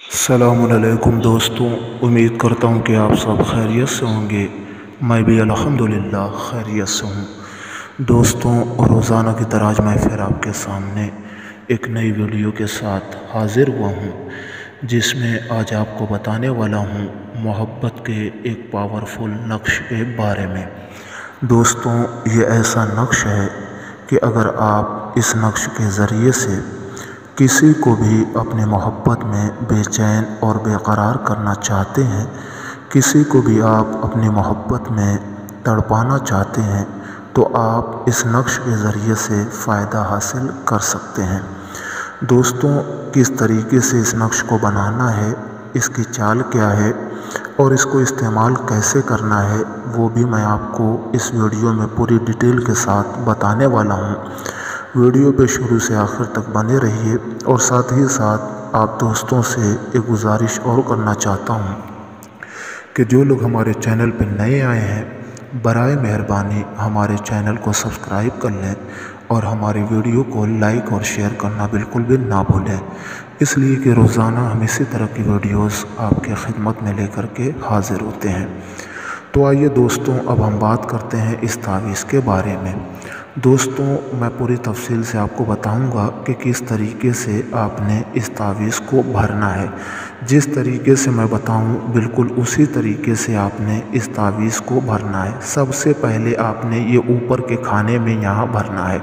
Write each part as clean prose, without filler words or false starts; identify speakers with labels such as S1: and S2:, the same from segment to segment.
S1: अस्सलामुअलैकुम दोस्तों, उम्मीद करता हूँ कि आप सब खैरियत से होंगे। मैं भी अल्हम्दुलिल्लाह खैरियत से हूँ। दोस्तों, रोज़ाना की तरह आज मैं फिर आपके सामने एक नई वीडियो के साथ हाज़िर हुआ हूँ, जिसमें आज आपको बताने वाला हूँ मोहब्बत के एक पावरफुल नक्श के बारे में। दोस्तों, ये ऐसा नक्श है कि अगर आप इस नक्श के ज़रिए से किसी को भी अपनी मोहब्बत में बेचैन और बेकरार करना चाहते हैं, किसी को भी आप अपनी मोहब्बत में तड़पाना चाहते हैं, तो आप इस नक्श के ज़रिए से फ़ायदा हासिल कर सकते हैं। दोस्तों, किस तरीके से इस नक्श को बनाना है, इसकी चाल क्या है और इसको इस्तेमाल कैसे करना है, वो भी मैं आपको इस वीडियो में पूरी डिटेल के साथ बताने वाला हूँ। वीडियो पे शुरू से आखिर तक बने रहिए और साथ ही साथ आप दोस्तों से एक गुजारिश और करना चाहता हूँ कि जो लोग हमारे चैनल पर नए आए हैं, बराए मेहरबानी हमारे चैनल को सब्सक्राइब कर लें और हमारी वीडियो को लाइक और शेयर करना बिल्कुल भी ना भूलें, इसलिए कि रोज़ाना हम इसी तरह की वीडियोस आपके खिदमत में लेकर के हाज़िर होते हैं। तो आइए दोस्तों, अब हम बात करते हैं इस तावीज़ के बारे में। दोस्तों, मैं पूरी तफसील से आपको बताऊंगा कि किस तरीके से आपने इस तावीज़ को भरना है। जिस तरीके से मैं बताऊं, बिल्कुल उसी तरीके से आपने इस तावीज़ को भरना है। सबसे पहले आपने ये ऊपर के खाने में यहाँ भरना है।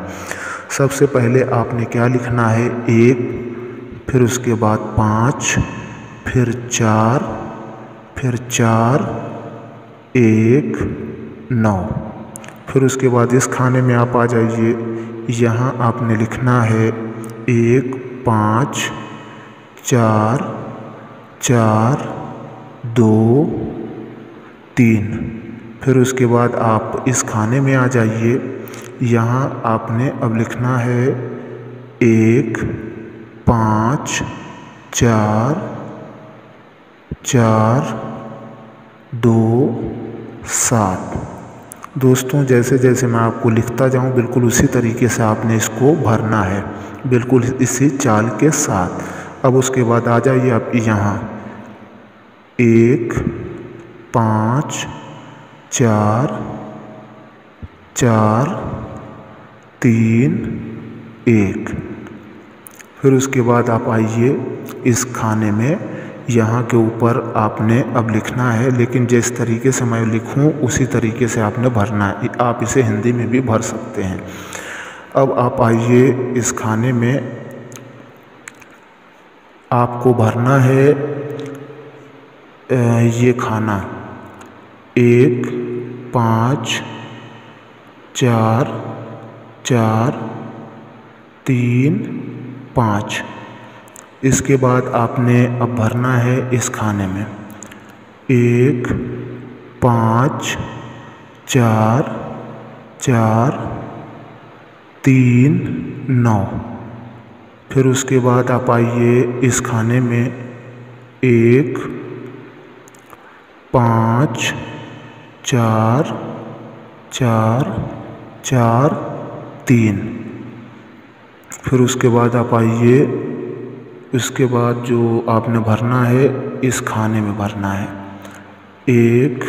S1: सबसे पहले आपने क्या लिखना है, 1, फिर उसके बाद 5, फिर 4, फिर 4, 1, 9। फिर उसके बाद इस खाने में आप आ जाइए। यहाँ आपने लिखना है 1, 5, 4, 4, 2, 3। फिर उसके बाद आप इस खाने में आ जाइए। यहाँ आपने अब लिखना है 1, 5, 4, 4, 2, 7। दोस्तों, जैसे जैसे मैं आपको लिखता जाऊं, बिल्कुल उसी तरीके से आपने इसको भरना है, बिल्कुल इसी चाल के साथ। अब उसके बाद आ जाइए आप यहाँ 1, 5, 4, 4, 3, 1। फिर उसके बाद आप आइए इस खाने में। यहाँ के ऊपर आपने अब लिखना है, लेकिन जिस तरीके से मैं लिखूँ उसी तरीके से आपने भरना है। आप इसे हिंदी में भी भर सकते हैं। अब आप आइए इस खाने में। आपको भरना है ये खाना 1, 5, 4, 4, 3, 5। इसके बाद आपने अब भरना है इस खाने में 1, 5, 4, 4, 3, 9। फिर उसके बाद आप आइए इस खाने में 1, 5, 4, 4, 4, 3। फिर उसके बाद आप आइए, उसके बाद जो आपने भरना है इस खाने में भरना है 1,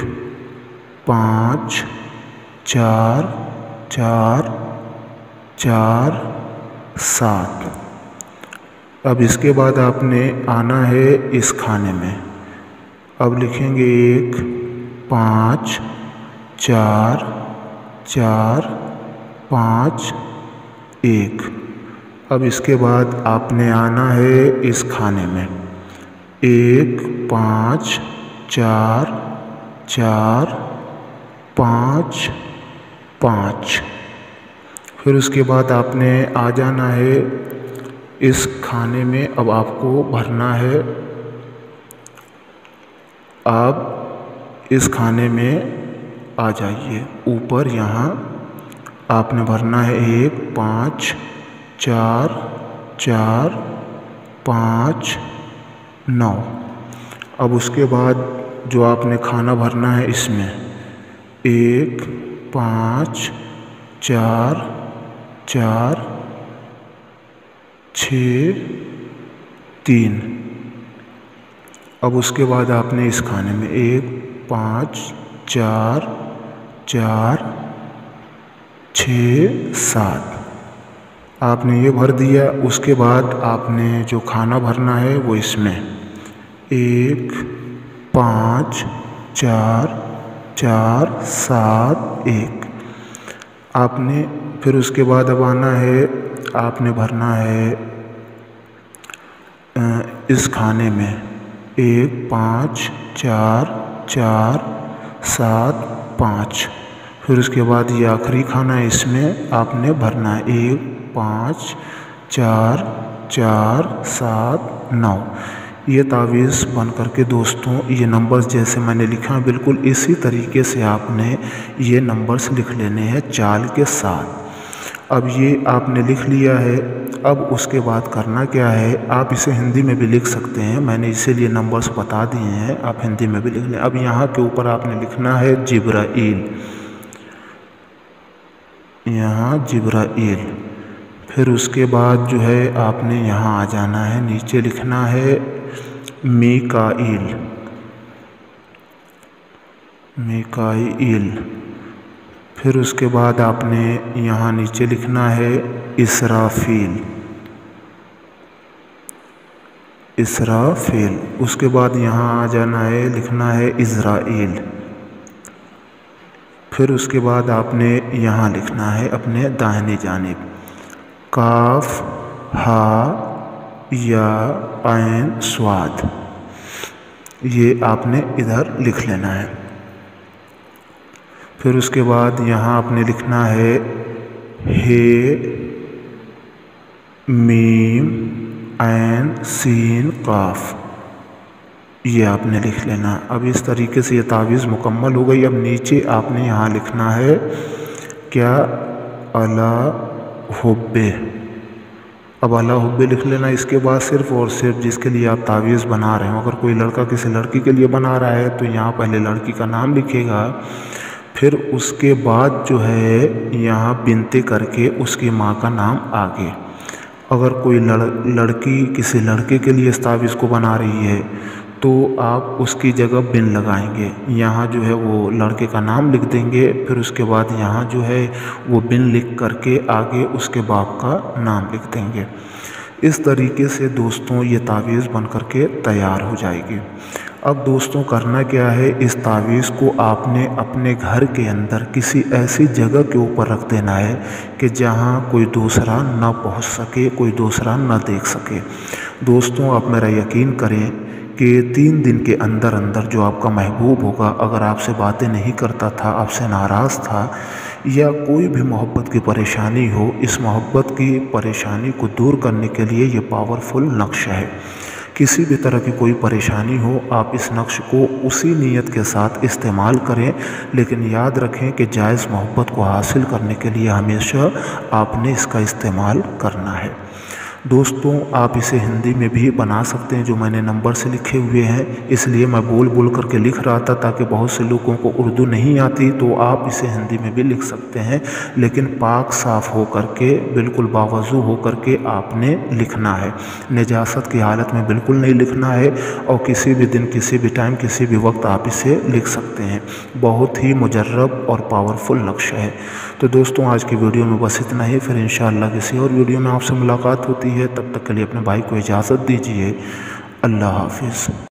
S1: 5, 4, 4, 4, 7। अब इसके बाद आपने आना है इस खाने में। अब लिखेंगे 1, 5, 4, 4, 5, 1। अब इसके बाद आपने आना है इस खाने में 1, 5, 4, 4, 5, 5। फिर उसके बाद आपने आ जाना है इस खाने में। अब आपको भरना है, आप इस खाने में आ जाइए। ऊपर यहाँ आपने भरना है 1, 5, 4, 4, 5, 9। अब उसके बाद जो आपने खाना भरना है इसमें 1, 5, 4, 4, 6, 3। अब उसके बाद आपने इस खाने में 1 5 4 4 6 7 आपने ये भर दिया। उसके बाद आपने जो खाना भरना है वो इसमें 1 5 4 4 7 1 आपने फिर उसके बाद अब आना है, आपने भरना है इस खाने में 1 5 4 4 7 5 फिर उसके बाद ये आखिरी खाना है, इसमें आपने भरना है 1 5 4 4 7 9। ये तावीज़ बन करके दोस्तों ये नंबर्स जैसे मैंने लिखा बिल्कुल इसी तरीके से आपने ये नंबर्स लिख लेने हैं चाल के साथ। अब ये आपने लिख लिया है। अब उसके बाद करना क्या है, आप इसे हिंदी में भी लिख सकते हैं, मैंने इसीलिए नंबर्स बता दिए हैं, आप हिंदी में भी लिख लें। अब यहाँ के ऊपर आपने लिखना है जिब्राइल, यहाँ जिब्राइल। फिर उसके बाद जो है आपने यहाँ आ जाना है, नीचे लिखना है मीकाईल, मीकाईल। फिर उसके बाद आपने यहाँ नीचे लिखना है इसराफील, इसराफील। उसके बाद यहाँ आ जाना है, लिखना है इज़राइल। फिर उसके बाद आपने यहाँ लिखना है अपने दाहिने जानिब काफ हा या ऐन स्वाद, ये आपने इधर लिख लेना है। फिर उसके बाद यहाँ आपने लिखना है हे मीम ऐन सीन काफ, ये आपने लिख लेना। अब इस तरीके से ये तावीज़ मुकम्मल हो गई। अब नीचे आपने यहाँ लिखना है क्या, अला हुब्बे। अब अला हुब्बे लिख लेना। इसके बाद सिर्फ़ और सिर्फ जिसके लिए आप तावीज़ बना रहे हो, अगर कोई लड़का किसी लड़की के लिए बना रहा है तो यहाँ पहले लड़की का नाम लिखेगा, फिर उसके बाद जो है यहाँ बिनते करके उसकी माँ का नाम आगे। अगर कोई लड़की किसी लड़के के लिए इस तावीज़ को बना रही है तो आप उसकी जगह बिन लगाएंगे, यहाँ जो है वो लड़के का नाम लिख देंगे, फिर उसके बाद यहाँ जो है वो बिन लिख करके आगे उसके बाप का नाम लिख देंगे। इस तरीके से दोस्तों ये तावीज़ बन करके तैयार हो जाएगी। अब दोस्तों करना क्या है, इस तावीज़ को आपने अपने घर के अंदर किसी ऐसी जगह के ऊपर रख देना है कि जहाँ कोई दूसरा ना पहुँच सके, कोई दूसरा ना देख सके। दोस्तों आप मेरा यकीन करें कि 3 दिन के अंदर अंदर जो आपका महबूब होगा, अगर आपसे बातें नहीं करता था, आपसे नाराज़ था या कोई भी मोहब्बत की परेशानी हो, इस मोहब्बत की परेशानी को दूर करने के लिए ये पावरफुल नक्श है। किसी भी तरह की कोई परेशानी हो, आप इस नक्श को उसी नीयत के साथ इस्तेमाल करें, लेकिन याद रखें कि जायज़ मोहब्बत को हासिल करने के लिए हमेशा आपने इसका इस्तेमाल करना है। दोस्तों आप इसे हिंदी में भी बना सकते हैं, जो मैंने नंबर से लिखे हुए हैं, इसलिए मैं बोल बोल करके लिख रहा था ताकि बहुत से लोगों को उर्दू नहीं आती, तो आप इसे हिंदी में भी लिख सकते हैं, लेकिन पाक साफ़ हो करके बिल्कुल बावजू हो करके आपने लिखना है। निजासत की हालत में बिल्कुल नहीं लिखना है, और किसी भी दिन किसी भी टाइम किसी भी वक्त आप इसे लिख सकते हैं। बहुत ही मुजर्रब और पावरफुल नक्श है। तो दोस्तों आज की वीडियो में बस इतना ही, फिर इंशाअल्लाह किसी और वीडियो में आपसे मुलाकात होती है। तब तक के लिए अपने भाई को इजाज़त दीजिए। अल्लाह हाफिज़।